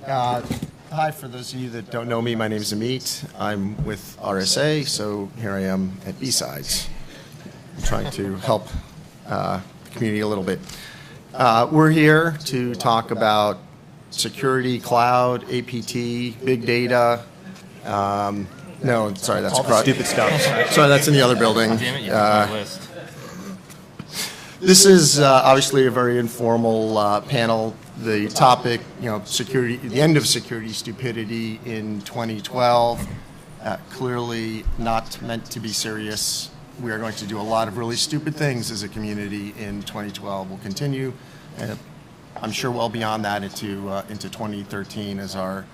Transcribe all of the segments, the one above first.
Hi, for those of you that don't know me, my name is Amit. I'm with RSA, so here I am at BSides. I'm trying to help the community a little bit. We're here to talk about security, cloud, APT, big data. No, sorry, that's all the stupid stuff. Sorry, that's in the other building. Damn it, you have my list. This is obviously a very informal panel. The topic, security, the end of security stupidity in 2012. Clearly not meant to be serious. We are going to do a lot of really stupid things as a community in 2012. We'll continue, I'm sure, well beyond that into 2013 as our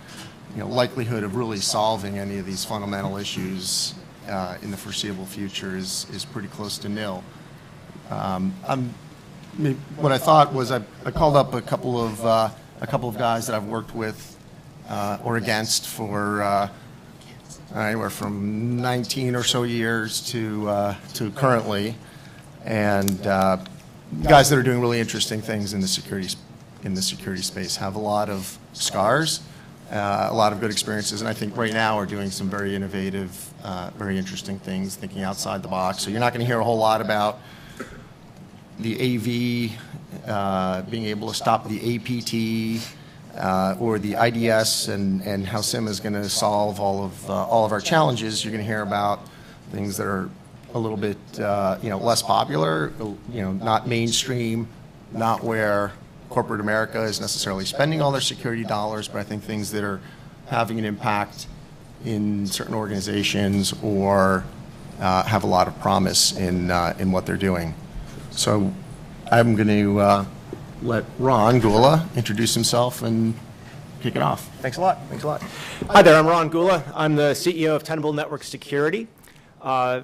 likelihood of really solving any of these fundamental issues in the foreseeable future is pretty close to nil. What I thought was I called up a couple of guys that I've worked with or against for anywhere from 19 or so years to currently, and guys that are doing really interesting things in the security space, have a lot of scars, a lot of good experiences, and I think right now are doing some very innovative, very interesting things, thinking outside the box. So you're not going to hear a whole lot about the AV being able to stop the APT or the IDS and how SIM is going to solve all of our challenges. You're going to hear about things that are a little bit less popular, not mainstream, not where corporate America is necessarily spending all their security dollars, but I think things that are having an impact in certain organizations or have a lot of promise in what they're doing. So I'm going to let Ron Gula introduce himself and kick it off. Thanks a lot. Thanks a lot. Hi there, I'm Ron Gula. I'm the CEO of Tenable Network Security.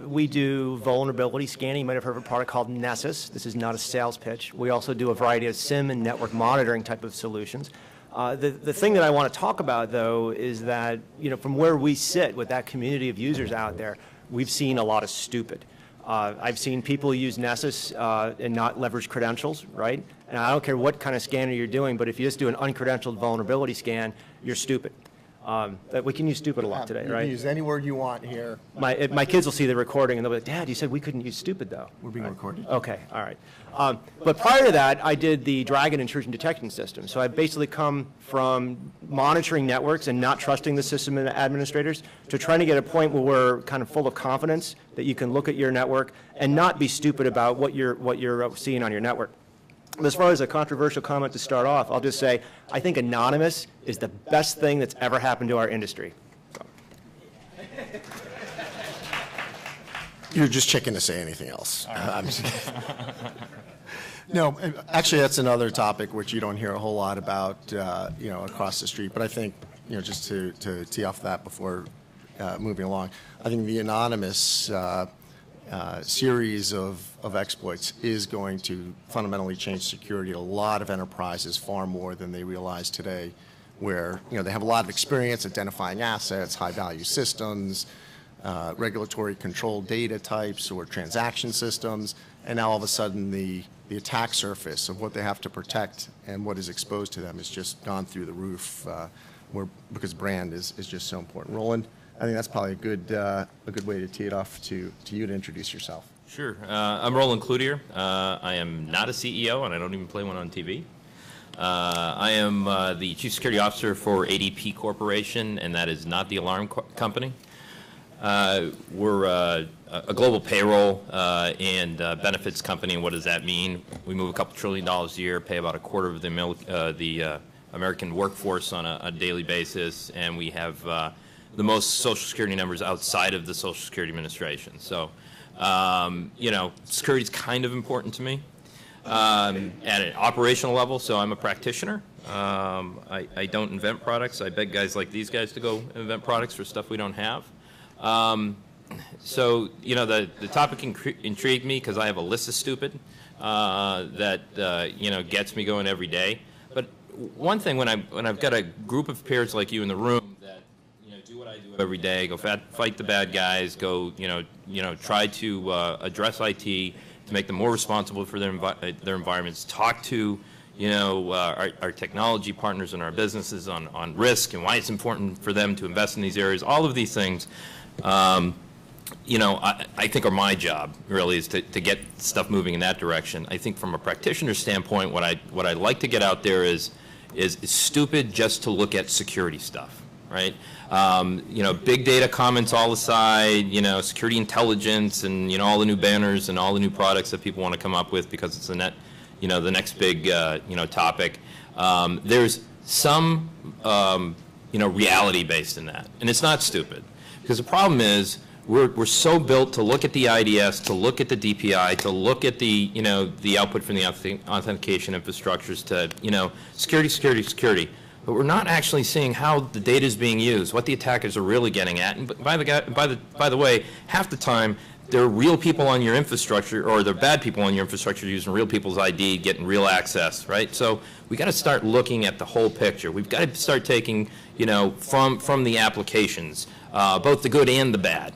We do vulnerability scanning. You might have heard of a product called Nessus. This is not a sales pitch. We also do a variety of SIM and network monitoring type of solutions. The thing that I want to talk about, though, is that from where we sit with that community of users out there, we've seen a lot of stupid. I've seen people use Nessus and not leverage credentials, right? And I don't care what kind of scanner you're doing, but if you just do an uncredentialed vulnerability scan, you're stupid. We can use stupid a lot today, right? You can use any word you want here. My kids will see the recording and they'll be like, Dad, you said we couldn't use stupid, though. We're being recorded. Okay, all right. But prior to that, I did the Dragon intrusion detection system. So I basically come from monitoring networks and not trusting the system administrators to trying to get a point where we're kind of full of confidence that you can look at your network and not be stupid about what you're seeing on your network. As far as a controversial comment to start off, I'll just say I think anonymous is the best thing that's ever happened to our industry. So. You're just chicken to say anything else. No, actually, that's another topic which you don't hear a whole lot about, across the street. But I think, just to tee off that before moving along, I think the anonymous series of exploits is going to fundamentally change security. A lot of enterprises, far more than they realize today, where they have a lot of experience identifying assets, high-value systems, regulatory control data types or transaction systems, and now all of a sudden the attack surface of what they have to protect and what is exposed to them has just gone through the roof, because brand is just so important. Roland, I think that's probably a good way to tee it off to you to introduce yourself. Sure. I'm Roland Cloutier. I am not a CEO, and I don't even play one on TV. I am the Chief Security Officer for ADP Corporation, and that is not the alarm company. We're a global payroll and benefits company, and what does that mean? We move a couple $1 trillion a year, pay about a quarter of the American workforce on a daily basis, and we have the most Social Security numbers outside of the Social Security Administration. So, security is kind of important to me at an operational level. So I'm a practitioner. I don't invent products. I beg guys like these guys to go invent products for stuff we don't have. So, the topic intrigued me because I have a list of stupid that gets me going every day. But one thing when I've got a group of peers like you in the room that do what I do every day, go fight the bad guys, go try to address IT to make them more responsible for their environments, talk to our technology partners and our businesses on risk and why it's important for them to invest in these areas. All of these things, I think are my job really is to get stuff moving in that direction. I think from a practitioner standpoint, what I'd like to get out there is stupid just to look at security stuff, right? Big data comments all aside, security intelligence and, all the new banners and all the new products that people want to come up with because it's the next big, topic. There's some, reality based in that. And it's not stupid. Because the problem is we're so built to look at the IDS, to look at the DPI, to look at the, the output from the authentication infrastructures to, security. But we're not actually seeing how the data is being used, what the attackers are really getting at. And by the way, half the time, there are real people on your infrastructure, or they're bad people on your infrastructure using real people's ID, getting real access, right? So we got to start looking at the whole picture. We've got to start taking, from the applications, both the good and the bad.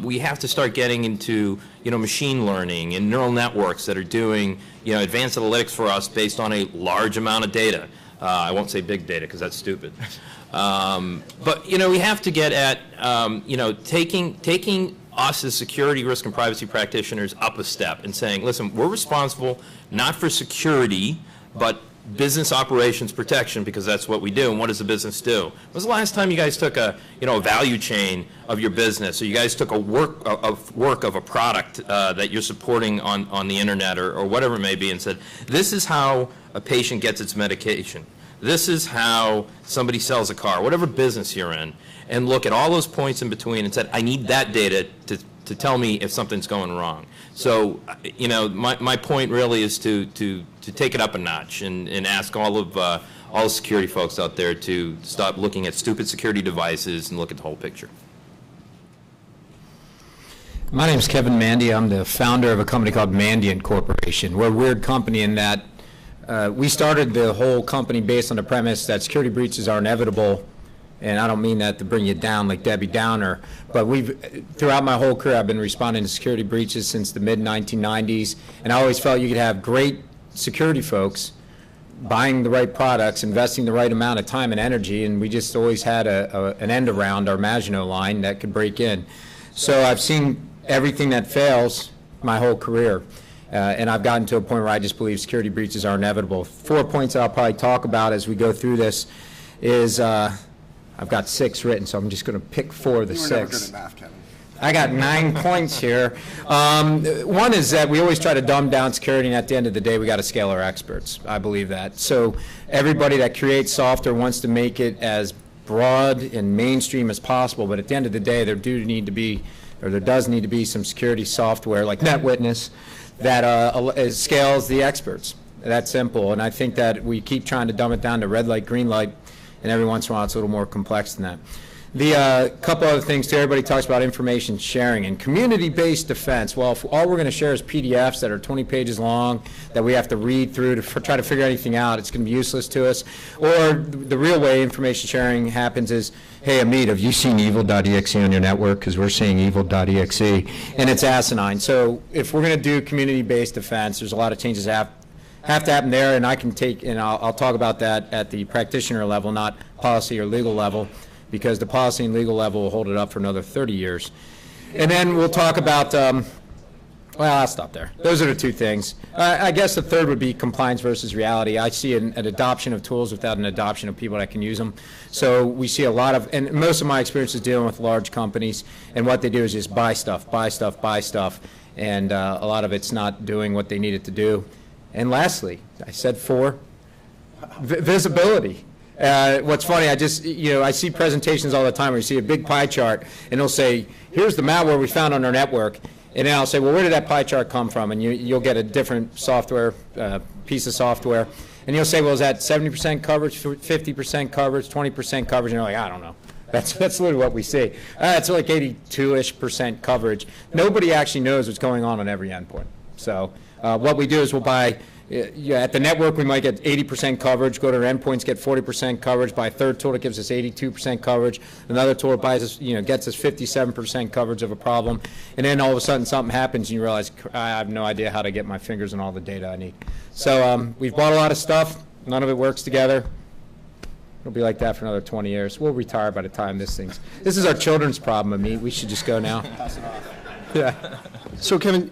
We have to start getting into, machine learning and neural networks that are doing, advanced analytics for us based on a large amount of data. I won't say big data because that's stupid. But, we have to get at, taking us as security, risk, and privacy practitioners up a step and saying, listen, we're responsible not for security, but business operations protection, because that's what we do. And what does the business do? When was the last time you guys took a value chain of your business, or you guys took a work of a product that you're supporting on the internet or whatever it may be, and said, this is how a patient gets its medication. This is how somebody sells a car, whatever business you're in, and look at all those points in between and said, I need that data to tell me if something's going wrong. So, my point really is to take it up a notch and ask all the security folks out there to stop looking at stupid security devices and look at the whole picture. My name is Kevin Mandia. I'm the founder of a company called Mandia Corporation. We're a weird company in that we started the whole company based on the premise that security breaches are inevitable. And I don't mean that to bring you down like Debbie Downer, but throughout my whole career, I've been responding to security breaches since the mid-1990s, and I always felt you could have great security folks buying the right products, investing the right amount of time and energy, and we just always had an end around our Maginot line that could break in. So I've seen everything that fails my whole career, and I've gotten to a point where I just believe security breaches are inevitable. 4 points I'll probably talk about as we go through this is, I've got 6 written, so I'm just going to pick 4 of the 6. You were never good at math, Kevin. I got 9 points here. One is that we always try to dumb down security, and at the end of the day, we got to scale our experts. I believe that. So everybody that creates software wants to make it as broad and mainstream as possible, but at the end of the day, there does need to be some security software like NetWitness that scales the experts. That's simple, and I think that we keep trying to dumb it down to red light, green light, and every once in a while it's a little more complex than that. The couple other things too, everybody talks about information sharing and community-based defense. Well, if all we're going to share is PDFs that are 20 pages long that we have to read through to try to figure anything out, it's going to be useless to us. Or the real way information sharing happens is, hey, Amit, have you seen evil.exe on your network? Because we're seeing evil.exe, and it's asinine. So if we're going to do community-based defense, there's a lot of changes have to happen there, and I'll talk about that at the practitioner level, not policy or legal level, because the policy and legal level will hold it up for another 30 years. And then we'll talk about, well, I'll stop there. Those are the 2 things. I guess the third would be compliance versus reality. I see an adoption of tools without an adoption of people that can use them. So we see a lot of, and most of my experience is dealing with large companies, and what they do is just buy stuff, and a lot of it's not doing what they need it to do. And lastly, I said 4, visibility. What's funny, I see presentations all the time where you see a big pie chart, and it'll say, here's the malware we found on our network. And then I'll say, well, where did that pie chart come from? And you'll get a different software, piece of software. And you'll say, well, is that 70% coverage, 50% coverage, 20% coverage? And you're like, I don't know. That's literally what we see. It's like 82-ish% coverage. Nobody actually knows what's going on every endpoint. So what we do is we'll buy Yeah, at the network, we might get 80% coverage, go to our endpoints, get 40% coverage, buy a third tool that gives us 82% coverage, another tool that buys us, gets us 57% coverage of a problem, and then all of a sudden something happens and you realize, I have no idea how to get my fingers on all the data I need. So we've bought a lot of stuff, none of it works together. It'll be like that for another 20 years. We'll retire by the time this is our children's problem, Amit. We should just go now. Pass it off. Yeah. So Kevin,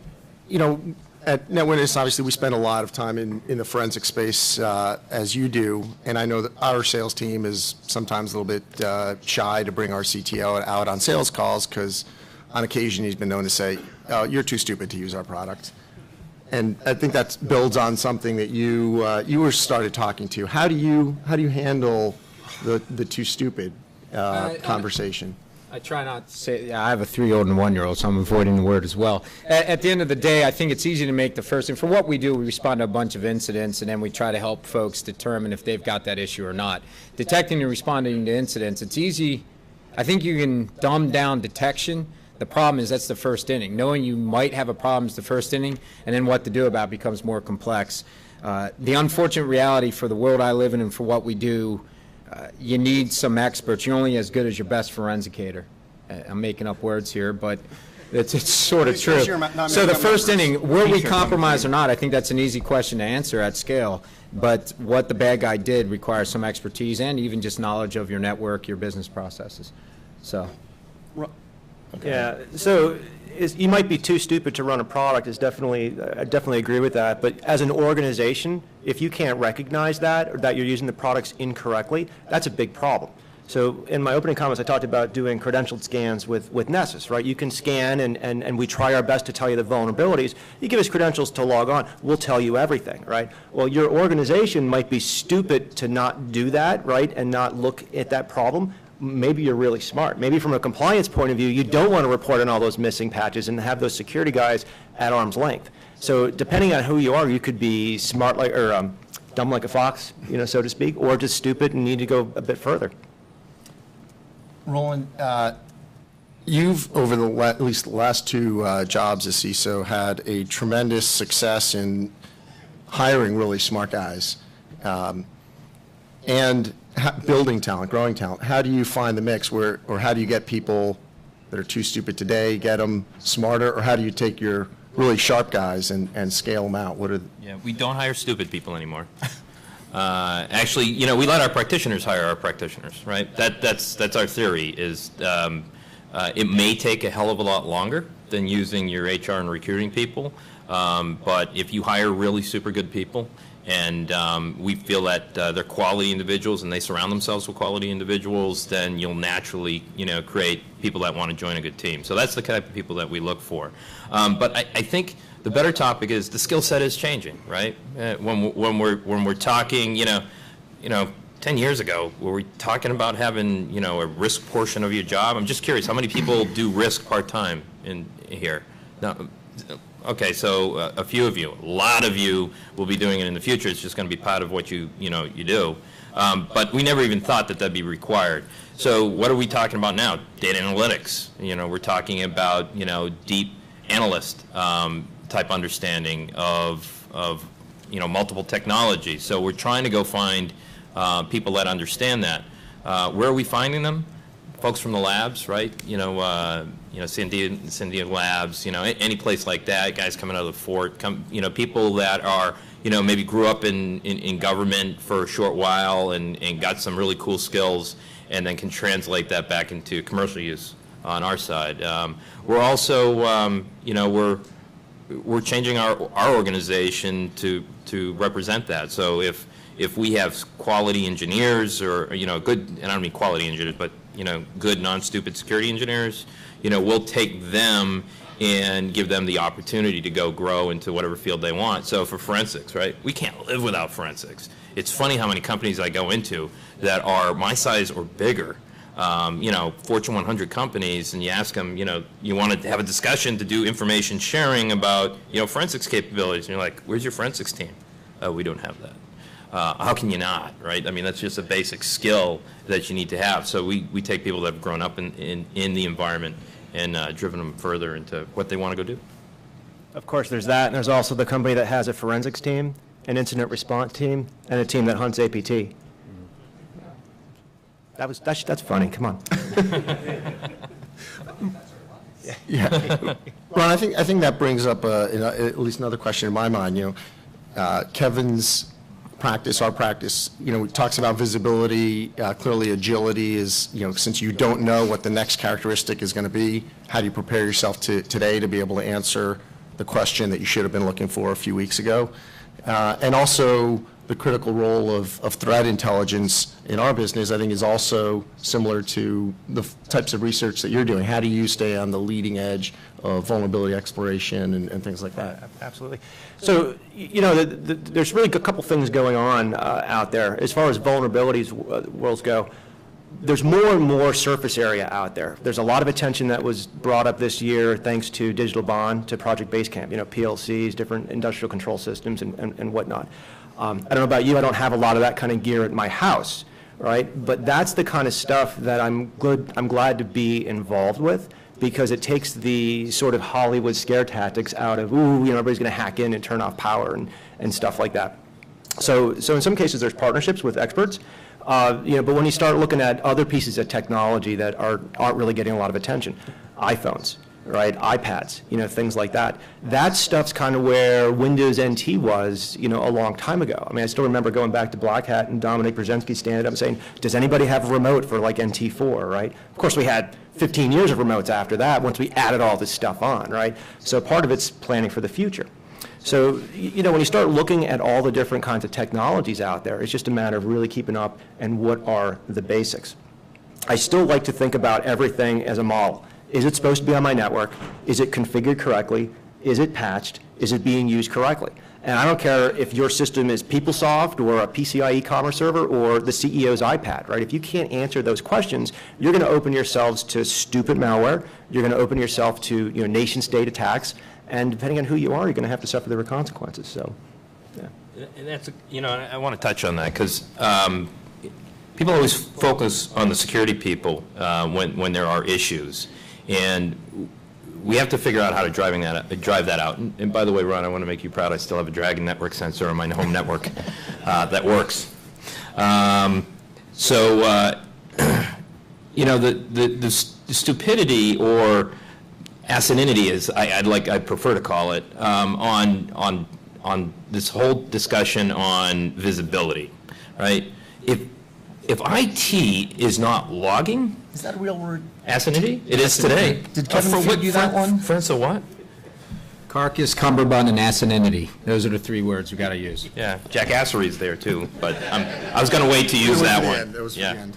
at NetWitness, obviously, we spend a lot of time in the forensic space, as you do, and I know that our sales team is sometimes a little bit shy to bring our CTO out on sales calls because on occasion he's been known to say, oh, you're too stupid to use our product. And I think that builds on something that you were started talking to. How do you handle the too stupid conversation? I try not to say, yeah, I have a 3-year-old and a 1-year-old, so I'm avoiding the word as well. At the end of the day, I think it's easy to make the first thing. For what we do, we respond to a bunch of incidents, and then we try to help folks determine if they've got that issue or not. Detecting and responding to incidents, it's easy. I think you can dumb down detection. The problem is that's the first inning. Knowing you might have a problem is the first inning, and then what to do about it becomes more complex. The unfortunate reality for the world I live in and for what we do, you need some experts. You're only as good as your best forensicator. I'm making up words here, but it's sort of true. So the first inning, will we compromise or not, I think that's an easy question to answer at scale. But what the bad guy did requires some expertise and even just knowledge of your network, your business processes. So. Okay. Yeah, so you might be too stupid to run a product. I definitely agree with that. But as an organization, if you can't recognize that or that you're using the products incorrectly, that's a big problem. So in my opening comments, I talked about doing credential scans with Nessus, right? You can scan and we try our best to tell you the vulnerabilities. You give us credentials to log on, we'll tell you everything, right? Well, your organization might be stupid to not do that, right, and not look at that problem. Maybe you're really smart. Maybe from a compliance point of view, you don't want to report on all those missing patches and have those security guys at arm's length. So depending on who you are, you could be smart like, or dumb like a fox, so to speak, or just stupid and need to go a bit further. Roland, you've, over at least the last 2 jobs as CISO, had a tremendous success in hiring really smart guys and building talent, growing talent. How do you find the mix or how do you get people that are too stupid today, get them smarter, or how do you take your really sharp guys and scale them out? Yeah, we don't hire stupid people anymore. Actually, we let our practitioners hire our practitioners, right? That's our theory. Is it may take a hell of a lot longer than using your HR and recruiting people, but if you hire really super good people, and we feel that they're quality individuals and they surround themselves with quality individuals, then you'll naturally, create people that want to join a good team. So that's the type of people that we look for. But I think the better topic is the skill set is changing, right? When we're talking, 10 years ago, were we talking about having, a risk portion of your job? I'm just curious, how many people do risk part-time in here? No. Okay, so a few of you, a lot of you will be doing it in the future. It's just going to be part of what you do. But we never even thought that that'd be required. So what are we talking about now? Data analytics. We're talking about deep analyst type understanding of multiple technologies. So we're trying to go find people that understand that. Where are we finding them? Folks from the labs, right? Sandia Labs, any place like that, guys coming out of the fort, people that are, maybe grew up in government for a short while and got some really cool skills and then can translate that back into commercial use on our side. We're also, we're changing our organization to represent that. So if we have quality engineers or, good, and I don't mean quality engineers, but, good non-stupid security engineers, we'll take them and give them the opportunity to go grow into whatever field they want. So for forensics, right, we can't live without forensics. It's funny how many companies I go into that are my size or bigger, Fortune 100 companies, and you ask them, you want to have a discussion to do information sharing about, forensics capabilities, and you're like, where's your forensics team? We don't have that. How can you not, right? I mean, that's just a basic skill that you need to have. So we take people that have grown up in the environment and driven them further into what they want to go do. Of course, there's that, and there's also the company that has a forensics team, an incident response team, and a team that hunts APT. That's funny, come on. Yeah. Ron, I think that brings up at least another question in my mind. Kevin's practice, our practice, talks about visibility. Clearly, agility is, since you don't know what the next characteristic is going to be, how do you prepare yourself today to be able to answer the question that you should have been looking for a few weeks ago? And also, the critical role of threat intelligence in our business, I think, is also similar to the types of research that you're doing. How do you stay on the leading edge of vulnerability exploration and things like that? Absolutely. So, there's really a couple things going on out there. As far as vulnerabilities worlds go, there's more and more surface area out there. There's a lot of attention that was brought up this year thanks to Digital Bond, to Project Basecamp, PLCs, different industrial control systems and whatnot. I don't know about you, I don't have a lot of that kind of gear at my house, right? But that's the kind of stuff that I'm glad to be involved with, because it takes the sort of Hollywood scare tactics out of, everybody's going to hack in and turn off power and stuff like that. So in some cases, there's partnerships with experts, but when you start looking at other pieces of technology that aren't really getting a lot of attention, iPhones, right, iPads, things like that. That stuff's kind of where Windows NT was, a long time ago. I mean, I still remember going back to Black Hat and Dominic Brzezinski standing up and saying, does anybody have a remote for like NT4, right? Of course, we had 15 years of remotes after that once we added all this stuff on, right? So part of it's planning for the future. So, when you start looking at all the different kinds of technologies out there, it's just a matter of really keeping up and what are the basics. I still like to think about everything as a model. Is it supposed to be on my network? Is it configured correctly? Is it patched? Is it being used correctly? And I don't care if your system is PeopleSoft or a PCI e-commerce server or the CEO's iPad, right? If you can't answer those questions, you're going to open yourselves to stupid malware. You're going to open yourself to nation-state attacks. And depending on who you are, you're going to have to suffer the consequences. So, yeah. And that's, I want to touch on that because people always focus on the security people when there are issues. And we have to figure out how to drive that out. And by the way, Ron, I want to make you proud. I still have a Dragon network sensor on my home network that works. The stupidity or asininity, as I'd prefer to call it, on this whole discussion on visibility, right? If IT is not logging, Is that a real word? asininity? It is today. Did Kevin feed you that one? For instance, what? Carcass, cummerbund, and asininity. Those are the 3 words we got to use. Yeah, jackassery's there too, but I was going to wait to use that one. That was for the end.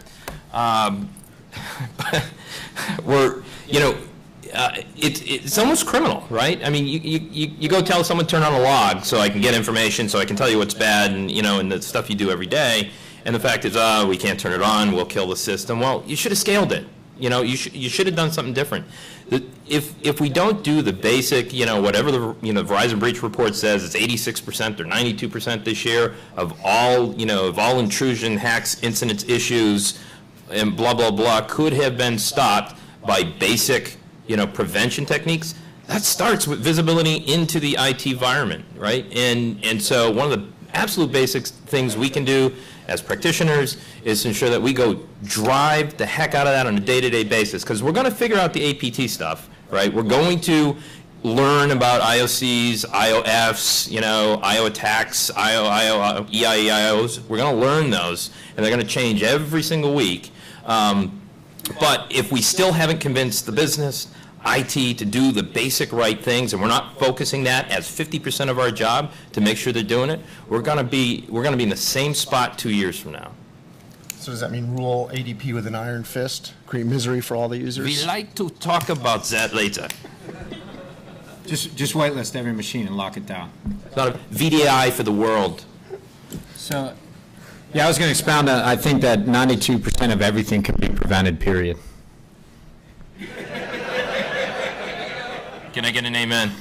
It's almost criminal, right? I mean, you go tell someone turn on a log so I can get information, so I can tell you what's bad, and the stuff you do every day. And the fact is, we can't turn it on. We'll kill the system. Well, you should have scaled it. You should have done something different. If we don't do the basic, whatever the Verizon breach report says, it's 86% or 92% this year of all intrusion, hacks, incidents, issues, and blah blah blah could have been stopped by basic prevention techniques. That starts with visibility into the IT environment, right? And so one of the absolute basic things we can do as practitioners is to ensure that we go drive the heck out of that on a day-to-day basis, because we're going to figure out the APT stuff, right? We're going to learn about IOCs, IOFs, IO attacks, EIEIOs. We're going to learn those, and they're going to change every single week. But if we still haven't convinced the business, IT, to do the basic right things, and we're not focusing that as 50% of our job to make sure they're doing it, we're going to be in the same spot 2 years from now. So does that mean rule ADP with an iron fist, create misery for all the users? We like to talk about that later. Just whitelist every machine and lock it down. It's not a VDI for the world. So, yeah, I was going to expound on, I think that 92% of everything can be prevented, period. Can I get an amen?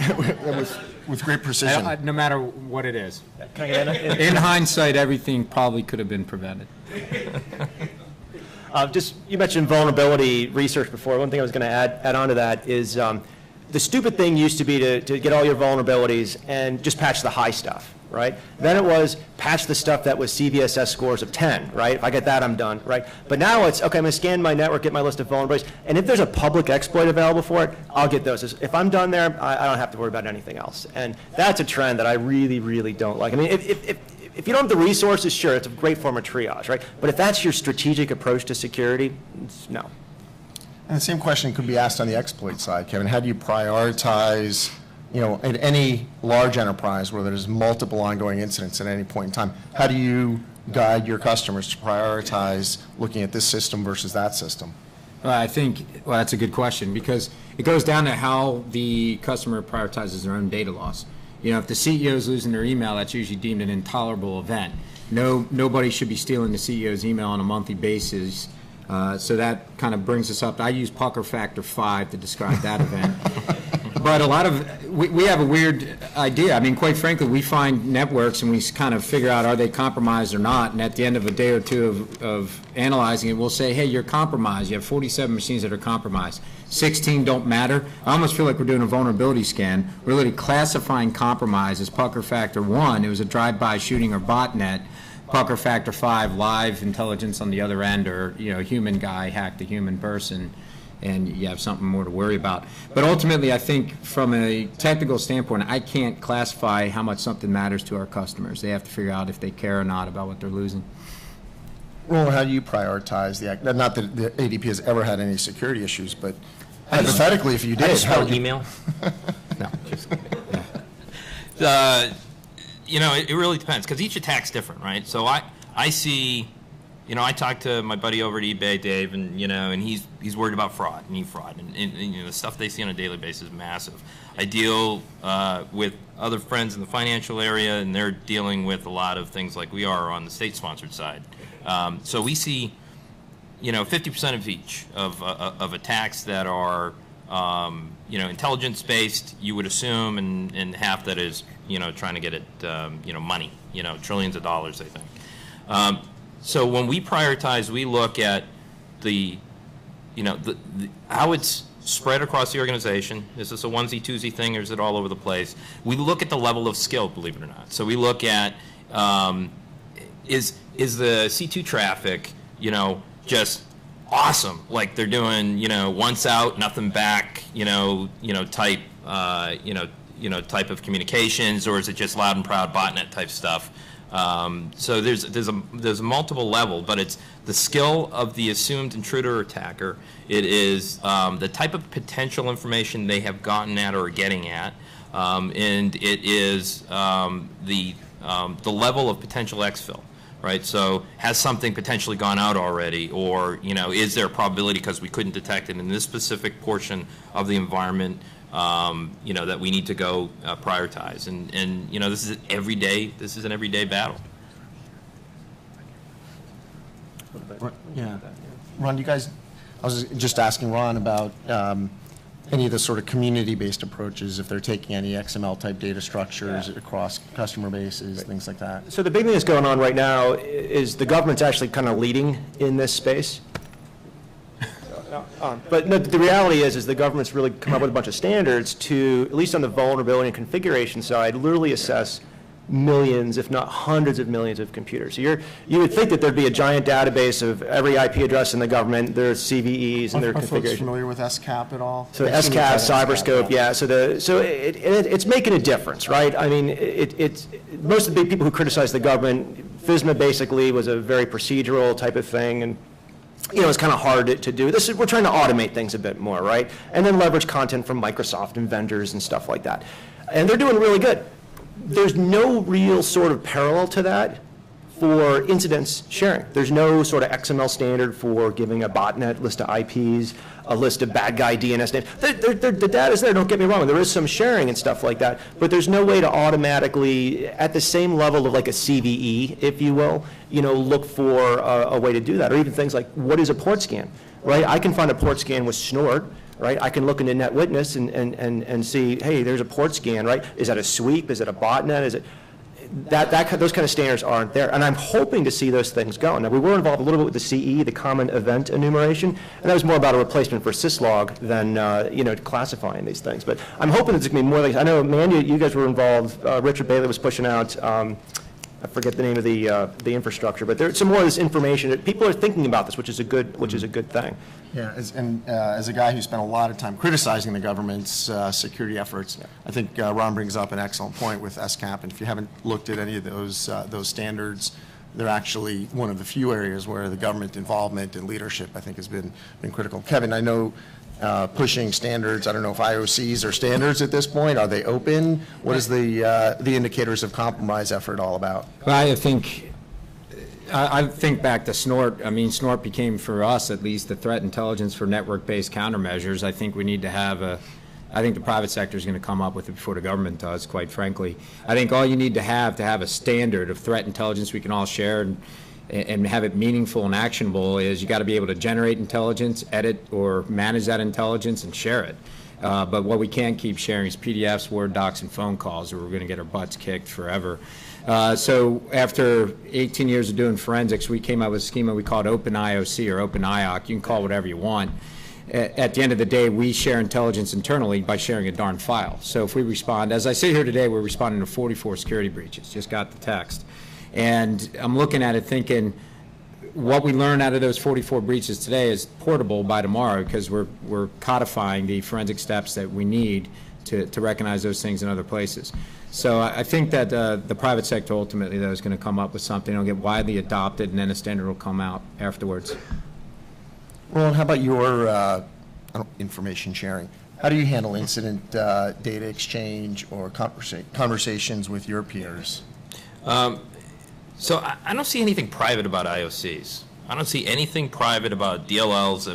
That was with great precision. No matter what it is. Can I get in? In hindsight, everything probably could have been prevented. You mentioned vulnerability research before. One thing I was going to add on to that is the stupid thing used to be to get all your vulnerabilities and just patch the high stuff, right? Then it was patch the stuff that was CVSS scores of 10, right? If I get that, I'm done, right? But now it's, okay, I'm going to scan my network, get my list of vulnerabilities, and if there's a public exploit available for it, I'll get those. If I'm done there, I don't have to worry about anything else. And that's a trend that I really, really don't like. I mean, if you don't have the resources, sure, it's a great form of triage, right? But if that's your strategic approach to security, no. And the same question could be asked on the exploit side, Kevin. How do you prioritize, in any large enterprise where there's multiple ongoing incidents at any point in time, how do you guide your customers to prioritize looking at this system versus that system? I think, well, that's a good question, because it goes down to how the customer prioritizes their own data loss. If the CEO is losing their email, that's usually deemed an intolerable event. Nobody should be stealing the CEO's email on a monthly basis. So that kind of brings us up. I use pucker factor 5 to describe that event. But a lot of, we have a weird idea. I mean, quite frankly, we find networks and we kind of figure out, are they compromised or not? And at the end of a day or two of analyzing it, we'll say, hey, you're compromised. You have 47 machines that are compromised. 16 don't matter. I almost feel like we're doing a vulnerability scan. We're literally classifying compromise as pucker factor 1. It was a drive-by shooting or botnet. Pucker factor 5, live intelligence on the other end, or a human guy hacked a human person, and you have something more to worry about. But ultimately, I think from a technical standpoint, I can't classify how much something matters to our customers. They have to figure out if they care or not about what they're losing. Roland, how do you prioritize the, not that the ADP has ever had any security issues, but hypothetically, if you did, just how spell would you? email. No. It really depends, because each attack's different, right? So I see, I talked to my buddy over at eBay, Dave, and and he's worried about fraud and e-fraud, and the stuff they see on a daily basis is massive. I deal with other friends in the financial area, and they're dealing with a lot of things like we are on the state-sponsored side. So we see, 50% of each of attacks that are intelligence-based, you would assume, and half that is, trying to get it, money, trillions of dollars, I think. So when we prioritize, we look at the how it's spread across the organization. Is this a onesie, twosie thing, or is it all over the place? We look at the level of skill, believe it or not. So we look at, is the C2 traffic, just awesome, like they're doing, once out, nothing back, type, type of communications, or is it just loud and proud botnet type stuff? So there's a multiple level, but it's the skill of the assumed intruder or attacker. It is the type of potential information they have gotten at or are getting at, and it is the level of potential exfil. Right, so has something potentially gone out already, or is there a probability because we couldn't detect it in this specific portion of the environment, that we need to go prioritize, and this is an everyday battle. Yeah, Ron, you guys, I was just asking Ron about any of the sort of community-based approaches, if they're taking any XML-type data structures across customer bases, things like that. So the big thing that's going on right now is the government's actually kind of leading in this space. But no, the reality is the government's really come up with a bunch of standards to, at least on the vulnerability and configuration side, literally assess millions, if not hundreds of millions of computers. So you would think that there'd be a giant database of every IP address in the government, their CVEs and their Are folks configuration. familiar with SCAP at all? So SCAP, Cyberscope, yeah. So it's making a difference, right? I mean, it's most of the big people who criticize the government, FISMA basically was a very procedural type of thing, and it's kind of hard to do. We're trying to automate things a bit more, right? And then leverage content from Microsoft and vendors and stuff like that. And they're doing really good. There's no real sort of parallel to that for incidents sharing. There's no sort of XML standard for giving a botnet list of IPs, a list of bad guy DNS names. The data's there, don't get me wrong. There is some sharing and stuff like that, but there's no way to automatically, at the same level of like a CVE, if you will, look for a way to do that. Or even things like, what is a port scan, right? I can find a port scan with Snort, right? I can look into NetWitness and see, hey, there's a port scan, right? Is that a sweep? Is it a botnet? those kind of standards aren't there, and I'm hoping to see those things go. Now, we were involved a little bit with the CE, the Common Event Enumeration, and that was more about a replacement for syslog than classifying these things. But I'm hoping it's going to be more like, I know, Mandia, you guys were involved. Richard Bailey was pushing out. I forget the name of the infrastructure, but there's some more of this information that people are thinking about this, which is a good thing. Yeah, as a guy who spent a lot of time criticizing the government's security efforts, I think Ron brings up an excellent point with SCAP, and if you haven't looked at any of those standards, they're actually one of the few areas where the government involvement and leadership, I think, has been critical. Kevin, I know pushing standards, I don't know if IOCs are standards at this point. Are they open? What is the indicators of compromise effort all about? Well, I think back to SNORT. I mean, SNORT became, for us at least, the threat intelligence for network-based countermeasures. I think we need to have I think the private sector is going to come up with it before the government does, quite frankly. I think all you need to have a standard of threat intelligence we can all share and have it meaningful and actionable is you got to be able to generate intelligence, edit or manage that intelligence, and share it. But what we can't keep sharing is PDFs, Word docs, and phone calls, or we're going to get our butts kicked forever. So after 18 years of doing forensics, we came up with a schema we called Open IOC or Open IOC. You can call it whatever you want. At the end of the day, we share intelligence internally by sharing a darn file. So if we respond, as I sit here today, we're responding to 44 security breaches. Just got the text. And I'm looking at it thinking, what we learn out of those 44 breaches today is portable by tomorrow because we're codifying the forensic steps that we need to recognize those things in other places. So I think that the private sector ultimately, though, is going to come up with something. It'll get widely adopted, and then a standard will come out afterwards. Roland, how about your information sharing? How do you handle incident data exchange or conversations with your peers? So I don't see anything private about IOCs. I don't see anything private about DLLs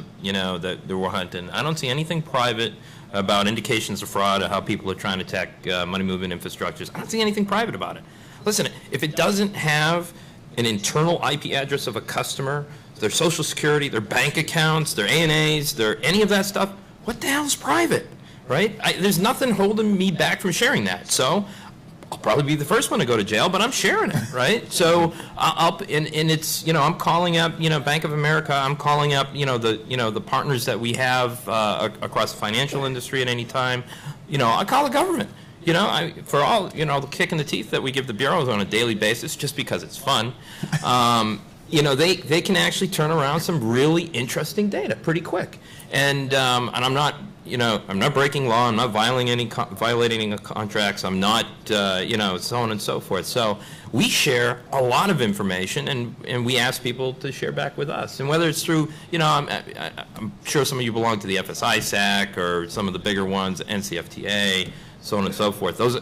that we're hunting. I don't see anything private about indications of fraud or how people are trying to attack money movement infrastructures. I don't see anything private about it. Listen, if it doesn't have an internal IP address of a customer, their social security, their bank accounts, their ANAs, their any of that stuff, what the hell is private, right? There's nothing holding me back from sharing that. So I'll probably be the first one to go to jail, but I'm sharing it, right? So and it's, I'm calling up, Bank of America. I'm calling up, the partners that we have across the financial industry at any time. I call the government. For all, the kick in the teeth that we give the bureaus on a daily basis, just because it's fun. They can actually turn around some really interesting data pretty quick. And I'm not. I'm not breaking law. I'm not violating any contracts. I'm not, so on and so forth. So we share a lot of information, and we ask people to share back with us. And whether it's through, I'm sure some of you belong to the FSISAC or some of the bigger ones, NCFTA, so on and so forth. Those are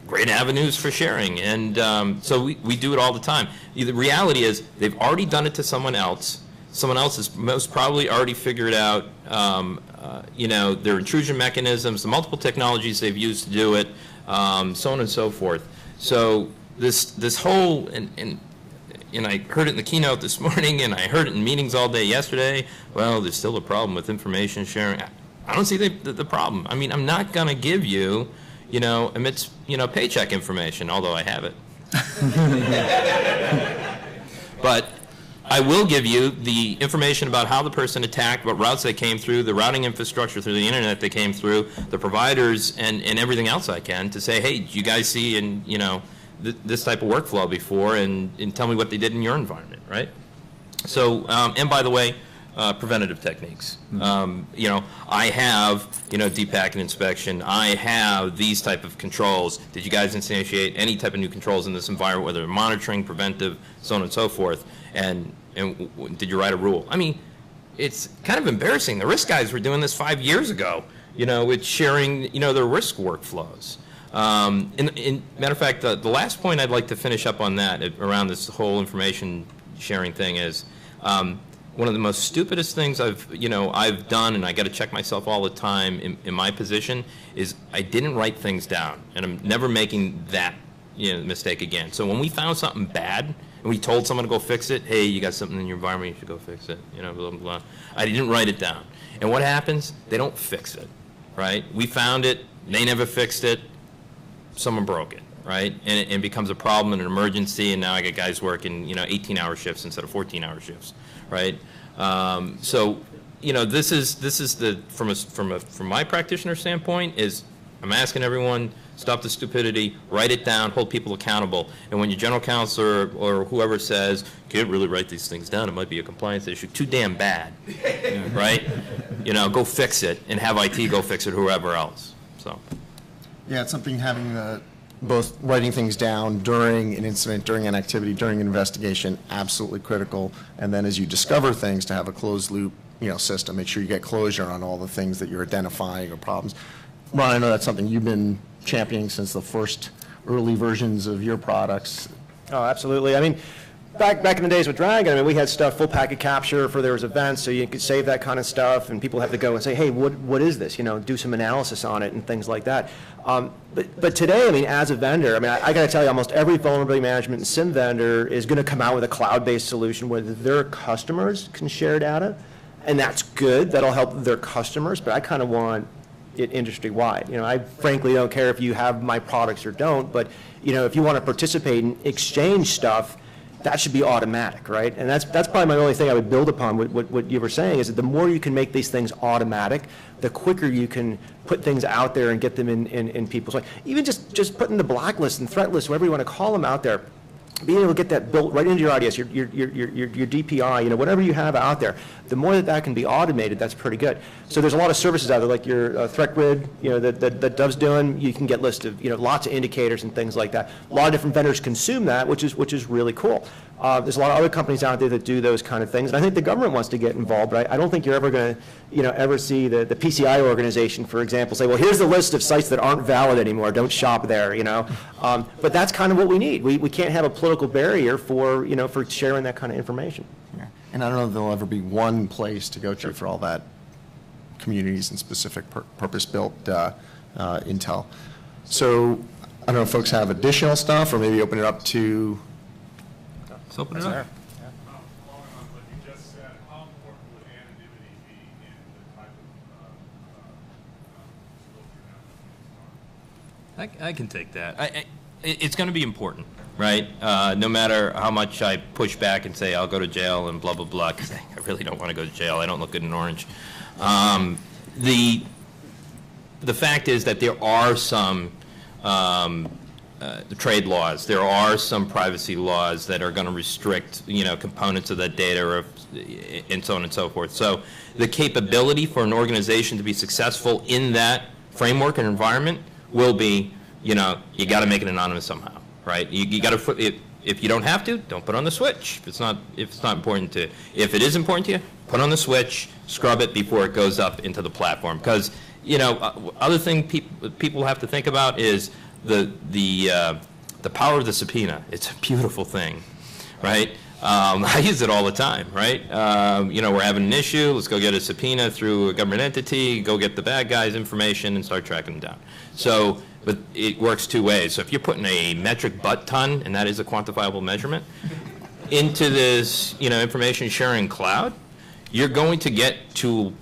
great avenues for sharing. And so we do it all the time. The reality is they've already done it to someone else. Someone else has most probably already figured out, their intrusion mechanisms, the multiple technologies they've used to do it, so on and so forth. So this whole, and I heard it in the keynote this morning, and I heard it in meetings all day yesterday. Well, there's still a problem with information sharing. I don't see the problem. I mean, I'm not going to give you, Amit's, paycheck information, although I have it. But I will give you the information about how the person attacked, what routes they came through, the routing infrastructure through the internet they came through, the providers, and everything else I can to say, hey, do you guys see this type of workflow before, and tell me what they did in your environment, right? So, and by the way, preventative techniques. I have, deep packet inspection. I have these type of controls. Did you guys instantiate any type of new controls in this environment, whether monitoring, preventive, so on and so forth? And did you write a rule? I mean, it's kind of embarrassing. The risk guys were doing this 5 years ago, with sharing, their risk workflows. Matter of fact, the last point I'd like to finish up on that around this whole information sharing thing is, one of the most stupidest things I've done, and I got to check myself all the time in my position, is I didn't write things down, and I'm never making that mistake again. So when we found something bad, and we told someone to go fix it, hey, you got something in your environment, you should go fix it, blah, blah, blah. I didn't write it down. And what happens? They don't fix it, right? We found it, they never fixed it, someone broke it, right? And it becomes a problem and an emergency, and now I get guys working, 18-hour shifts instead of 14-hour shifts, right? So, this is the from my practitioner standpoint is I'm asking everyone, stop the stupidity, write it down, hold people accountable, and when your general counsel or whoever says, can't really write these things down, it might be a compliance issue, too damn bad, right? Go fix it, and have IT go fix it, whoever else, so. Yeah, it's something having both writing things down during an incident, during an activity, during an investigation, absolutely critical. And then as you discover things, to have a closed loop, system, make sure you get closure on all the things that you're identifying or problems. Ron, I know that's something you've been championing since the first early versions of your products. Oh, absolutely. I mean, back in the days with Dragon, we had stuff, full packet capture for there was events, so you could save that kind of stuff, and people have to go and say, hey, what is this? Do some analysis on it and things like that. But today, as a vendor, I got to tell you, almost every vulnerability management and SIM vendor is going to come out with a cloud-based solution where their customers can share data, and that's good. That'll help their customers, but I kind of want it industry-wide. I frankly don't care if you have my products or don't, but if you want to participate and exchange stuff, that should be automatic, right? And that's probably my only thing I would build upon what you were saying, is that the more you can make these things automatic, the quicker you can put things out there and get them in people's way. Even just putting the blacklist and threat list, whatever you want to call them, out there, being able to get that built right into your IDS, your DPI, whatever you have out there, the more that can be automated, that's pretty good. So there's a lot of services out there, like your threat grid, that Dove's doing. You can get lists of, lots of indicators and things like that. A lot of different vendors consume that, which is really cool. There's a lot of other companies out there that do those kind of things, and I think the government wants to get involved, but I don't think you're ever going to, ever see the PCI organization, for example, say, well, here's the list of sites that aren't valid anymore, don't shop there, But that's kind of what we need. We can't have a political barrier for, for sharing that kind of information. Yeah. And I don't know if there'll ever be one place to go to for all that communities and specific purpose-built intel. So I don't know if folks have additional stuff, or maybe open it up to. Let's open it up. Following on what you just said, how important would anonymity be in the type of disclosure? I can take that. It's going to be important, right? No matter how much I push back and say I'll go to jail and blah, blah, blah, because I really don't want to go to jail. I don't look good in orange. The fact is that there are some trade laws. There are some privacy laws that are going to restrict, components of that data, and so on and so forth. So the capability for an organization to be successful in that framework and environment will be, you got to make it anonymous somehow, right? You got to, if you don't have to, don't put on the switch. If it's not important to, if it is important to you, put on the switch, scrub it before it goes up into the platform. Because, other thing people have to think about is the power of the subpoena. It's a beautiful thing, right? I use it all the time, right? We're having an issue. Let's go get a subpoena through a government entity, go get the bad guy's information and start tracking them down. So, but it works two ways. So if you're putting a metric butt ton, and that is a quantifiable measurement, into this, information sharing cloud, you're going to get to,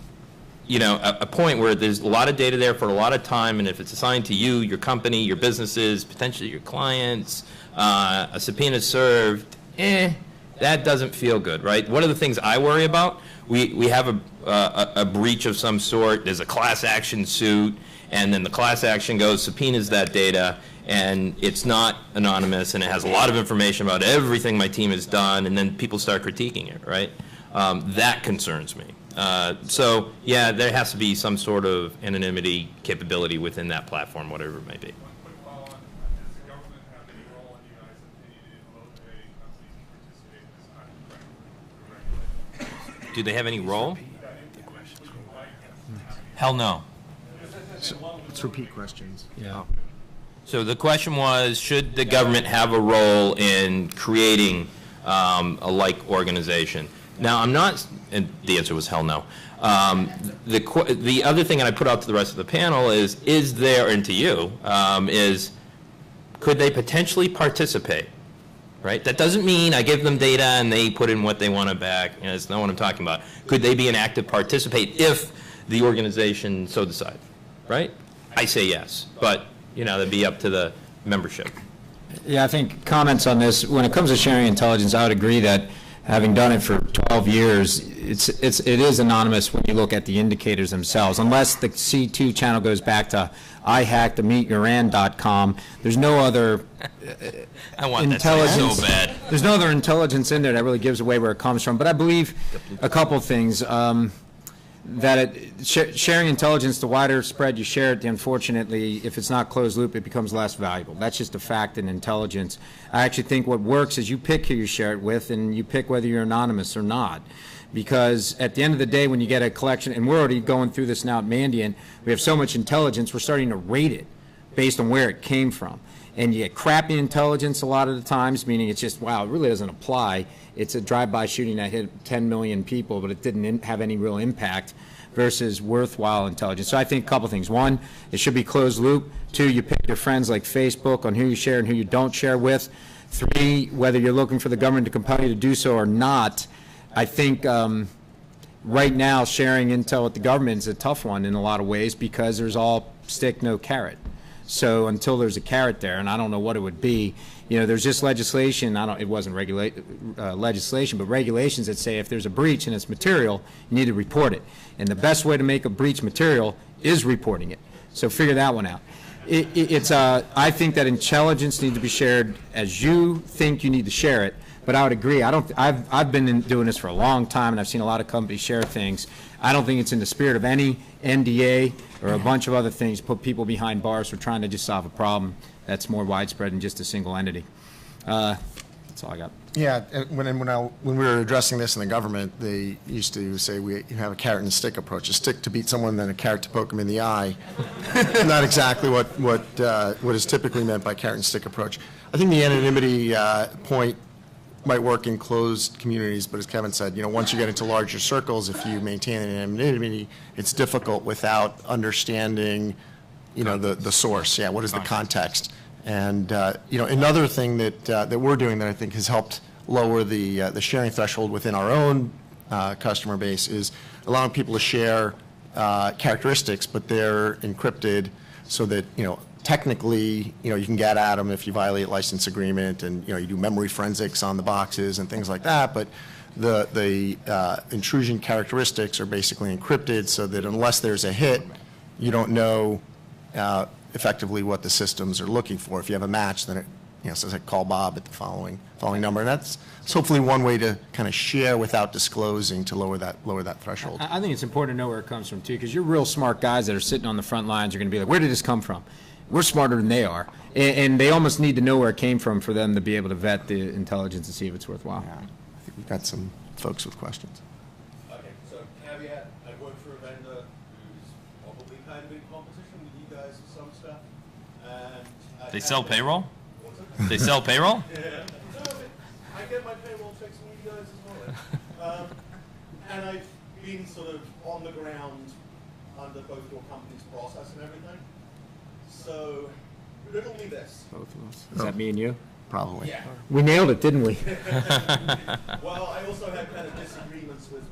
a point where there's a lot of data there for a lot of time, and if it's assigned to you, your company, your businesses, potentially your clients, a subpoena served, that doesn't feel good, right? One of the things I worry about, we have a breach of some sort, there's a class action suit, and then the class action goes, subpoenas that data, and it's not anonymous, and it has a lot of information about everything my team has done, and then people start critiquing it, right? That concerns me. So, yeah, there has to be some sort of anonymity capability within that platform, whatever it may be. One quick follow-on, does the government have any role, in your guys' opinion, in motivating companies to participate in this kind of regulation? Do they have any role? Hell no. Let's repeat questions. Yeah. So the question was, should the government have a role in creating a like organization? Now, I'm not, and the answer was hell no. The other thing that I put out to the rest of the panel is there, and to you, is could they potentially participate, right? That doesn't mean I give them data and they put in what they want to back. That's not what I'm talking about. Could they be an active participant if the organization so decides, right? I say yes, but, that'd be up to the membership. Yeah, I think comments on this, when it comes to sharing intelligence, I would agree that having done it for 12 years, it is anonymous when you look at the indicators themselves. Unless the C2 channel goes back to iHackTheMeetYoran.com, there's no other I want that intelligence. so bad. There's no other intelligence in there that really gives away where it comes from. But I believe a couple of things. That sharing intelligence, the wider spread you share it, unfortunately, if it's not closed loop, it becomes less valuable. That's just a fact in intelligence. I actually think what works is you pick who you share it with, and you pick whether you're anonymous or not. Because at the end of the day, when you get a collection, and we're already going through this now at Mandia, and we have so much intelligence, we're starting to rate it based on where it came from. And you get crappy intelligence a lot of the times, meaning it's just, wow, it really doesn't apply. It's a drive-by shooting that hit 10 million people, but it didn't have any real impact, versus worthwhile intelligence. So I think a couple things. One, it should be closed loop. Two, you pick your friends like Facebook on who you share and who you don't share with. Three, whether you're looking for the government to compel you to do so or not, I think right now sharing intel with the government is a tough one in a lot of ways because there's all stick, no carrot. So until there's a carrot there, and I don't know what it would be, you know, there's just legislation, it wasn't legislation, but regulations that say if there's a breach and it's material, you need to report it. And the best way to make a breach material is reporting it. So figure that one out. I think that intelligence needs to be shared as you think you need to share it, but I would agree. I've been doing this for a long time, and I've seen a lot of companies share things. I don't think it's in the spirit of any NDA or a bunch of other things, put people behind bars for trying to just solve a problem that's more widespread than just a single entity. That's all I got. Yeah, when we were addressing this in the government, they used to say we have a carrot and stick approach: a stick to beat someone, then a carrot to poke them in the eye. Not exactly what is typically meant by carrot and stick approach. I think the anonymity point might work in closed communities, but as Kevin said, you know, once you get into larger circles, if you maintain an anonymity, it's difficult without understanding, you know, the source. Yeah, what is the context? And you know, another thing that we're doing that I think has helped lower the sharing threshold within our own customer base is allowing people to share characteristics, but they're encrypted so that, you know, technically, you know, you can get at them if you violate license agreement, and, you know, you do memory forensics on the boxes and things like that. But the intrusion characteristics are basically encrypted so that unless there's a hit, you don't know effectively what the systems are looking for. If you have a match, then it, you know, says like call Bob at the following number, and that's hopefully one way to kind of share without disclosing to lower that threshold. I think it's important to know where it comes from too, because you're real smart guys that are sitting on the front lines are going to be like, where did this come from? We're smarter than they are, and they almost need to know where it came from for them to be able to vet the intelligence and see if it's worthwhile. Yeah, I think we've got some folks with questions. Okay, so caveat, I work for a vendor who's probably kind of in competition with you guys for some stuff. And They sell payroll? They sell payroll? Yeah. I get my payroll checks from you guys as well. And I've been sort of on the ground under both your company's process and everything. So, riddle me this. Both of us. Is that me and you? Probably. Yeah. We nailed it, didn't we? Well, I also have kind of disagreements with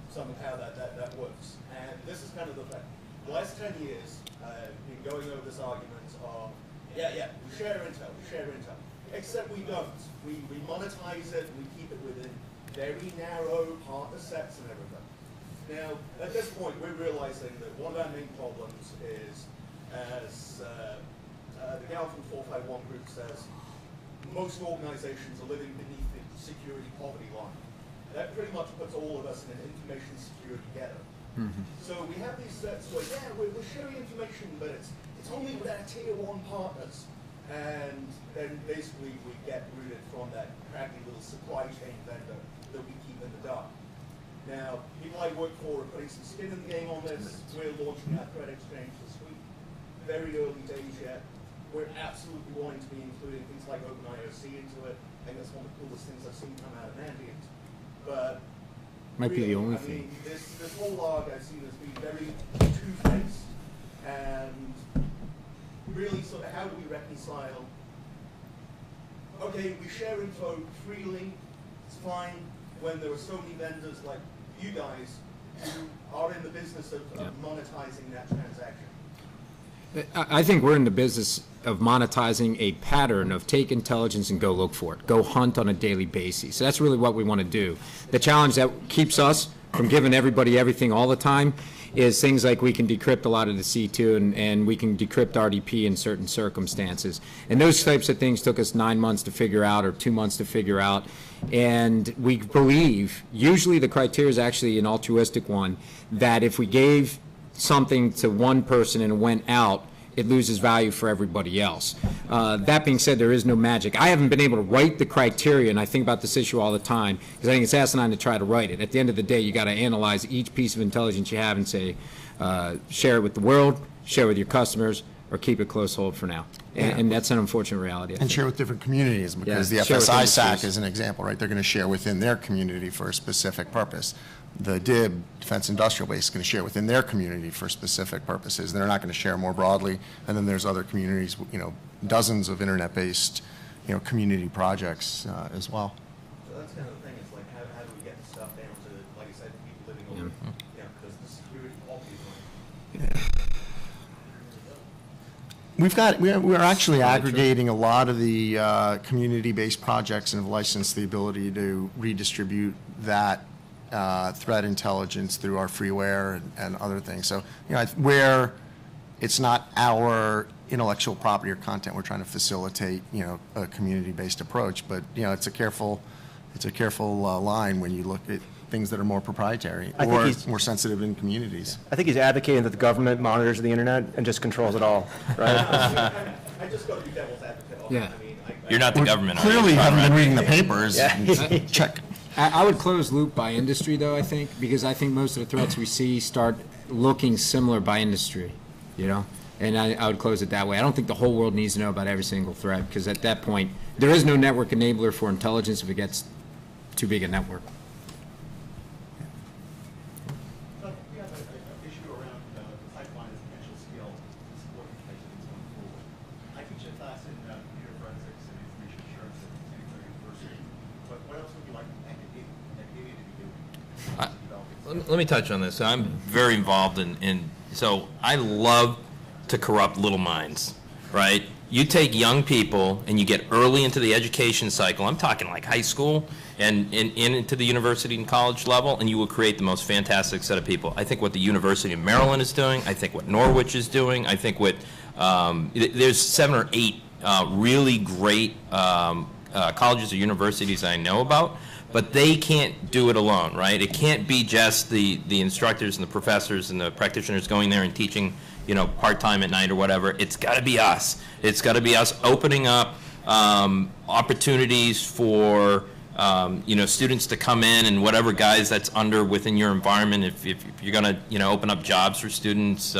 some of how that works. And this is kind of the fact. The last 10 years, I've been going over this argument of, yeah, we share intel. Except we don't. We monetize it, we keep it within very narrow partner sets and everything. Now, at this point, we're realizing that one of our main problems is, as the gal from 451 group says, most organizations are living beneath the security poverty line. That pretty much puts all of us in an information security ghetto. So we have these sets where, yeah, we're sharing information, but it's only with our tier 1 partners. And then basically we get rooted from that crappy little supply chain vendor that we keep in the dark. Now, people I work for are putting some skin in the game on this. We're launching our threat exchange this week. Very early days yet. We're absolutely wanting to be including things like OpenIOC into it. I think that's one of the coolest things I've seen come out of Mandia. But Might really, be the only I thing. mean, this whole arc I've seen as being very two-faced. And really sort of how do we reconcile, okay, we share info freely, it's fine, when there are so many vendors like you guys who are in the business of monetizing that transaction. I think we're in the business of monetizing a pattern of take intelligence and go look for it, go hunt on a daily basis. So that's really what we want to do. The challenge that keeps us from giving everybody everything all the time is things like we can decrypt a lot of the C2 and we can decrypt RDP in certain circumstances. And those types of things took us 9 months to figure out or 2 months to figure out. And we believe, usually the criteria is actually an altruistic one, that if we gave something to one person and it went out, it loses value for everybody else. That being said, there is no magic. I haven't been able to write the criteria, and I think about this issue all the time, because I think it's asinine to try to write it. At the end of the day, you got to analyze each piece of intelligence you have and say, share it with the world, share it with your customers, or keep it close hold for now. And that's an unfortunate reality. And share with different communities, because Yeah, the share with FSI-SAC industries. is an example, right? They're going to share within their community for a specific purpose. The DIB, Defense Industrial Base, is going to share within their community for specific purposes. They're not going to share more broadly. And then there's other communities, dozens of internet-based, community projects as well. So that's kind of the thing, it's like, how do we get the stuff down to, like I said, people living over, because the security quality is We're actually aggregating a lot of the community-based projects and have licensed the ability to redistribute that threat intelligence through our freeware and other things. So, where it's not our intellectual property or content, we're trying to facilitate, a community-based approach. But, it's a careful line when you look at things that are more proprietary I think or he's- more sensitive in communities. I think he's advocating that the government monitors the internet and just controls it all, right? I just got to be devil's advocate on Yeah. it. I mean, You're not the government. are you? Clearly, you haven't been Right. reading the papers. Check. I would close loop by industry, though, I think, because I think most of the threats we see start looking similar by industry, And I would close it that way. I don't think the whole world needs to know about every single threat, because at that point, there is no network enabler for intelligence if it gets too big a network. So we have an issue around the pipeline of potential skills to support these types of things going forward. I teach a class in computer forensics and information assurance at Cloutier University. But what else would you like academia to be doing? Let me touch on this. So I'm very involved so I love to corrupt little minds, right? You take young people and you get early into the education cycle, I'm talking like high school and into the university and college level, and you will create the most fantastic set of people. I think what the University of Maryland is doing, I think what Norwich is doing, I think what, there's 7 or 8 really great colleges or universities I know about, but they can't do it alone, right? It can't be just the instructors and the professors and the practitioners going there and teaching, part-time at night or whatever. It's got to be us. It's got to be us opening up opportunities for students to come in and whatever guys that's under within your environment. If you're going to open up jobs for students,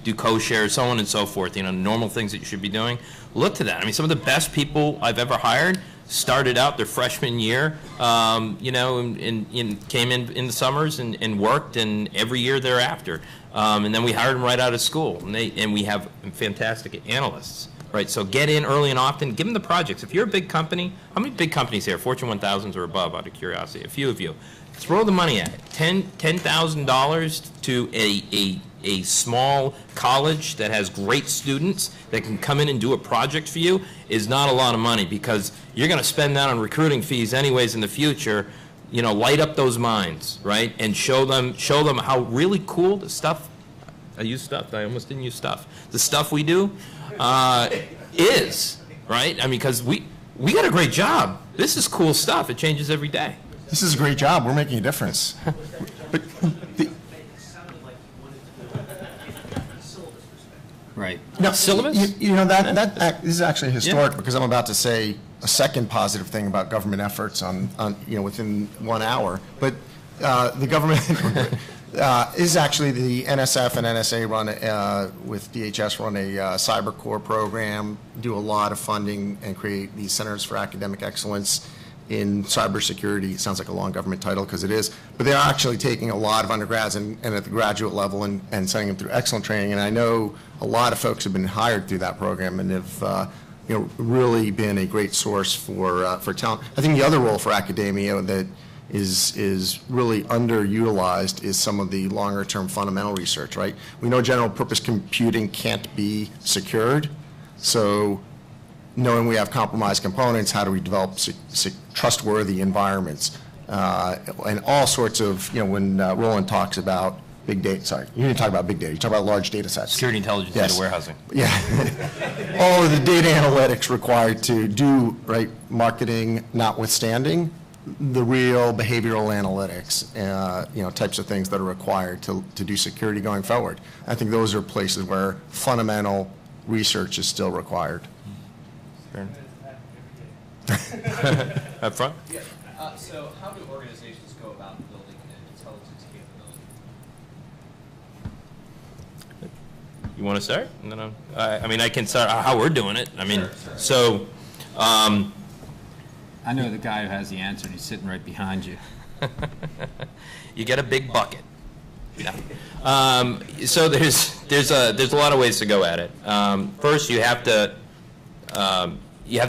do co-share, so on and so forth. Normal things that you should be doing. Look to that. I mean, some of the best people I've ever hired started out their freshman year, and came in the summers and worked, and every year thereafter. And then we hired them right out of school, and we have fantastic analysts, right? So get in early and often, give them the projects. If you're a big company, how many big companies here, Fortune 1000s or above, out of curiosity? A few of you. Throw the money at it. $10,000 to a small college that has great students that can come in and do a project for you is not a lot of money, because you're going to spend that on recruiting fees anyways in the future. Light up those minds, right? And show them how really cool the stuff, I use stuff, I almost didn't use stuff. The stuff we do is, right? I mean, because we got a great job. This is cool stuff. It changes every day. This is a great job. We're making a difference. But Right. no, Syllabus? This is actually historic, because I'm about to say a second positive thing about government efforts on within 1 hour. But the government is actually the NSF and NSA run with DHS run a cyber core program, do a lot of funding, and create these centers for academic excellence in cybersecurity. It sounds like a long government title, because it is, but they're actually taking a lot of undergrads and at the graduate level and sending them through excellent training. And I know a lot of folks have been hired through that program and have really been a great source for talent. I think the other role for academia that is really underutilized is some of the longer term fundamental research, right? We know general purpose computing can't be secured, so knowing we have compromised components, how do we develop trustworthy environments? And all sorts of, when Roland talks about big data, sorry, you didn't talk about big data, you talk about large data sets. Security intelligence Yes. data warehousing. Yeah. All of the data analytics required to do, right, marketing notwithstanding, the real behavioral analytics, types of things that are required to do security going forward. I think those are places where fundamental research is still required. Up front? Yeah. So how do organizations go about building an intelligence capability? You want to start? And then I can start how we're doing it. So, I know the guy who has the answer, and he's sitting right behind you. you get a big bucket. Yeah. So there's a lot of ways to go at it. First, you have to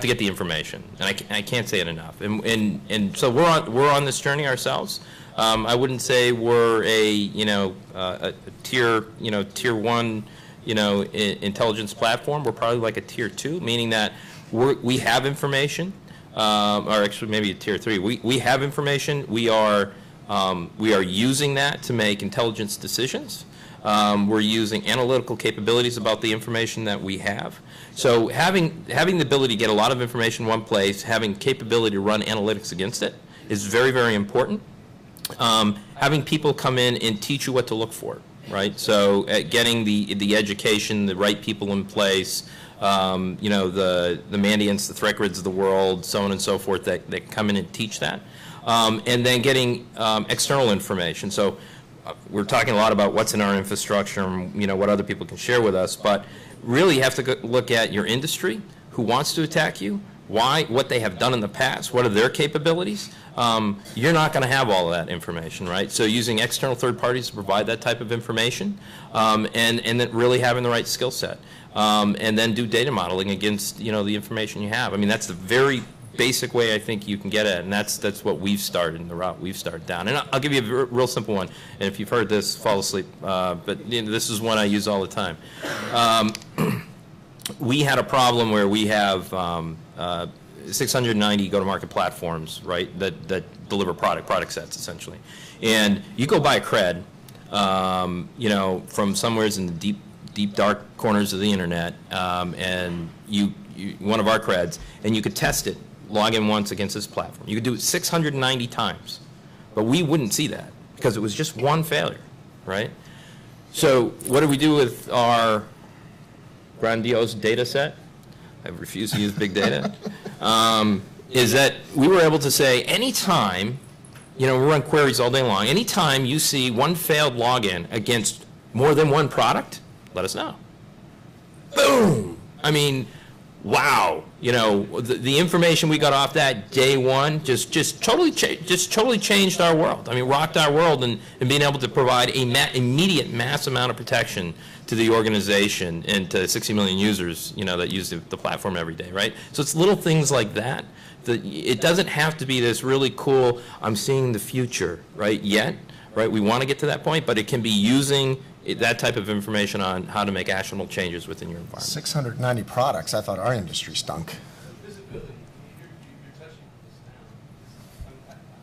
get the information, and I can't say it enough. And so we're on this journey ourselves. I wouldn't say we're a tier 1 intelligence platform. We're probably like a tier 2, meaning that we have information, or actually maybe a tier 3. We have information. We are using that to make intelligence decisions. We're using analytical capabilities about the information that we have. So having the ability to get a lot of information in one place, having capability to run analytics against it is very, very important. Having people come in and teach you what to look for, right? So getting the education, the right people in place, the Mandians, the threat grids of the world, so on and so forth, that come in and teach that. And then getting external information. So we're talking a lot about what's in our infrastructure and what other people can share with us, but really you have to look at your industry, who wants to attack you, why, what they have done in the past, what are their capabilities. You're not going to have all of that information, right? So using external third parties to provide that type of information, and then really having the right skill set, and then do data modeling against the information you have. That's the very basic way I think you can get at it, and that's what we've started in the route we've started down. And I'll give you a real simple one, and if you've heard this, fall asleep, but this is one I use all the time. We had a problem where we have 690 go-to-market platforms, right, that deliver product sets, essentially. And you go buy a cred, from somewhere in the deep, dark corners of the internet, and you one of our creds, and you could test it, log in once against this platform. You could do it 690 times, but we wouldn't see that because it was just one failure, right? So what do we do with our grandiose data set? I refuse to use big data. Is that we were able to say anytime, we run queries all day long, anytime you see one failed login against more than one product, let us know. Boom! Wow, the information we got off that day one just totally changed our world. Rocked our world and being able to provide immediate mass amount of protection to the organization and to 60 million users, that use the platform every day, right? So it's little things like that. It doesn't have to be this really cool, I'm seeing the future, right, yet, right? We want to get to that point, but it can be using that type of information on how to make actionable changes within your environment. 690 products. I thought our industry stunk. Visibility, you're touching this now.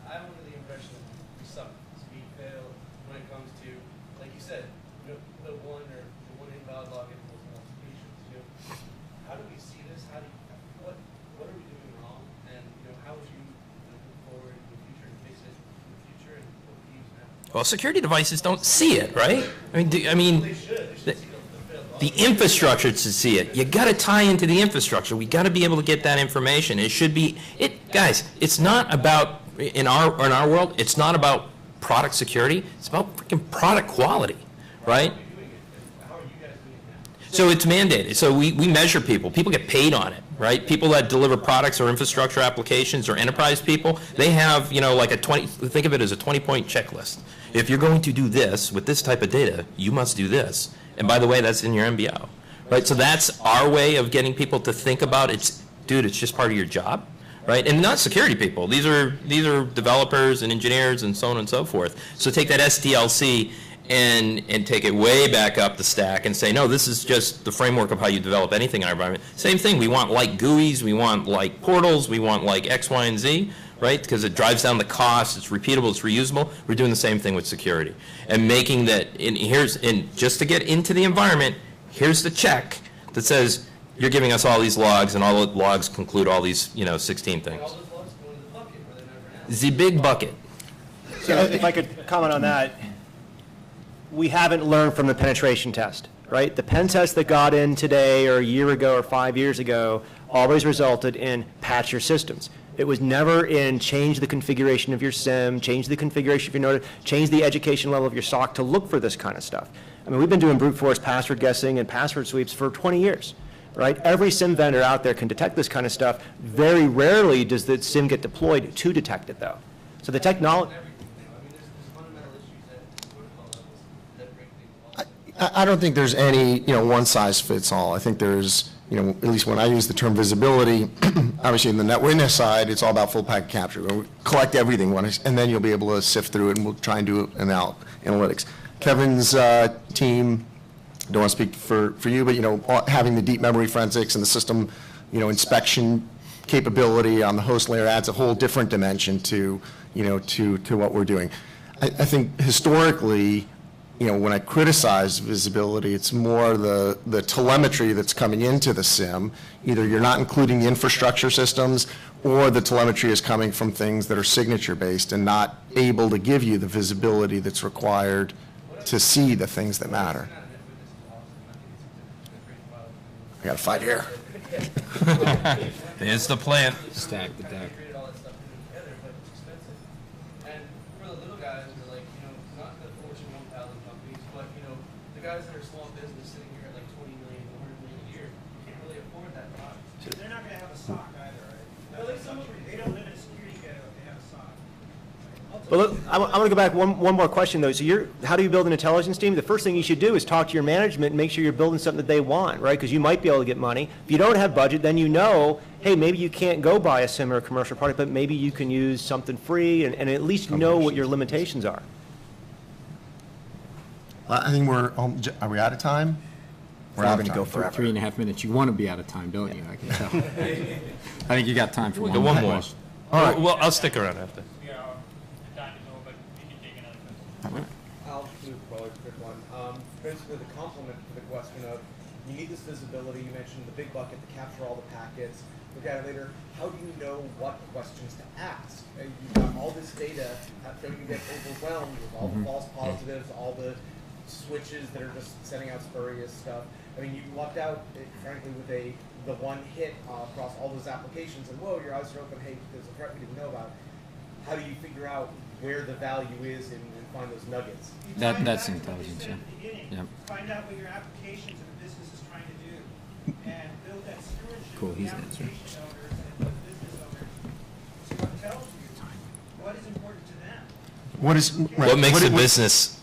I'm under the impression that we suck. We fail when it comes to, like you said, the one invalid login for multiple patients. How do we see this? What are we doing wrong? And how would you move forward in the future and fix it in the future, and what would you use now? Well, security devices don't see it, right? The infrastructure to see it. You got to tie into the infrastructure. We got to be able to get that information. It should be guys. It's not about in our world. It's not about product security. It's about freaking product quality, right? So it's mandated. So we measure people. People get paid on it, right? People that deliver products or infrastructure applications or enterprise people, they have, like think of it as a 20-point checklist. If you're going to do this with this type of data, you must do this. And by the way, that's in your MBO, right? So that's our way of getting people to think about it's just part of your job, right? And not security people. These are developers and engineers and so on and so forth. So take that SDLC and take it way back up the stack and say, no, this is just the framework of how you develop anything in our environment. Same thing, we want like GUIs, we want like portals, we want like X, Y, and Z, right? Because it drives down the cost, it's repeatable, it's reusable. We're doing the same thing with security. And making that, and just to get into the environment, here's the check that says, you're giving us all these logs, and all the logs conclude all these, 16 things. All those logs go in the bucket where they're never announced. The big bucket. So if I could comment on that, we haven't learned from the penetration test, right? The pen test that got in today or a year ago or 5 years ago always resulted in patch your systems. It was never in change the configuration of your SIM, change the configuration of your node, change the education level of your SOC to look for this kind of stuff. I mean, we've been doing brute force password guessing and password sweeps for 20 years, right? Every SIM vendor out there can detect this kind of stuff. Very rarely does the SIM get deployed to detect it, though. So the technology... I don't think there's any, one size fits all. I think there's, at least when I use the term visibility, obviously in the network side, it's all about full packet capture. We'll collect everything, and then you'll be able to sift through it, and we'll try and do analytics. Kevin's team, don't want to speak for you, but, having the deep memory forensics and the system, inspection capability on the host layer adds a whole different dimension to, to what we're doing. I think historically, when I criticize visibility, it's more the telemetry that's coming into the SIM. Either you're not including the infrastructure systems, or the telemetry is coming from things that are signature-based and not able to give you the visibility that's required to see the things that matter. I got to fight here. There's the plan. Stack the deck. The guys that are small business sitting here at like 20 million, 100 million a year, can't really afford that product. So they're not going to have a SOC either, right? They don't live in a security ghetto if they have a SOC. But look, I'm going to go back one more question, though. So how do you build an intelligence team? The first thing you should do is talk to your management and make sure you're building something that they want, right? Because you might be able to get money. If you don't have budget, then hey, maybe you can't go buy a SIM or a commercial product, but maybe you can use something free and at least know what your limitations are. I think are we out of time? We're going to go for 3.5 minutes. You want to be out of time, don't you? I can tell. I think you got time for one more. more. All right. Well, I'll stick around after. Yeah, the time is over, but we can take another question. I'll do probably a quick one. Basically, the complement to the question of you need this visibility. You mentioned the big bucket to capture all the packets. Look at it later. How do you know what questions to ask? You've got all this data. Don't you get overwhelmed with all the false positives, all the switches that are just sending out spurious stuff? I mean, you lucked out, frankly, with the one hit across all those applications, and whoa, your eyes are open. Hey, there's a threat we didn't know about. How do you figure out where the value is and find those nuggets? That's intelligence, yeah. Yep. Find out what your applications and the business is trying to do, and build that stewardship Cool, with he's the answering. application owners and the business owners. So what tells you what is important to them? What makes the business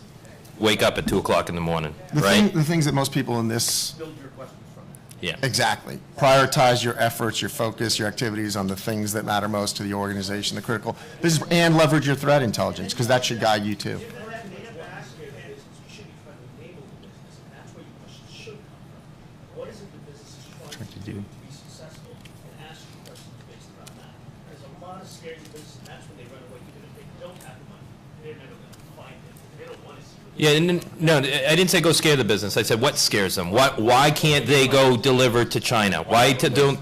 wake up at 2 o'clock in the morning, right? The things that most people in this... Build your questions from that. Yeah. Exactly. Prioritize your efforts, your focus, your activities on the things that matter most to the organization, the critical business, and leverage your threat intelligence, because that should guide you too. What is it the business is trying to do to be successful, and ask you questions based around that. There's a lot of scary business, and that's when they run away, even if they don't have the money, they're never going to find it. They don't want to see it. Yeah, no, I didn't say go scare the business. I said what scares them. Why can't they go deliver to China? Why to do?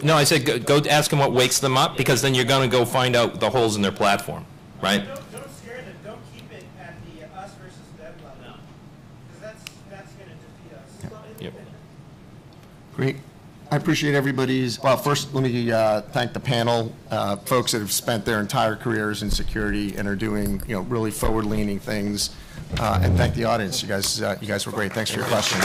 No, I said go ask them what wakes them up, because then you're going to go find out the holes in their platform, right? Don't scare them. Don't keep it at the us versus them level, because that's going to defeat us. Yep. Great. I appreciate everybody's, well, first let me thank the panel, folks that have spent their entire careers in security and are doing, really forward-leaning things, and thank the audience. You guys were great. Thanks for your questions.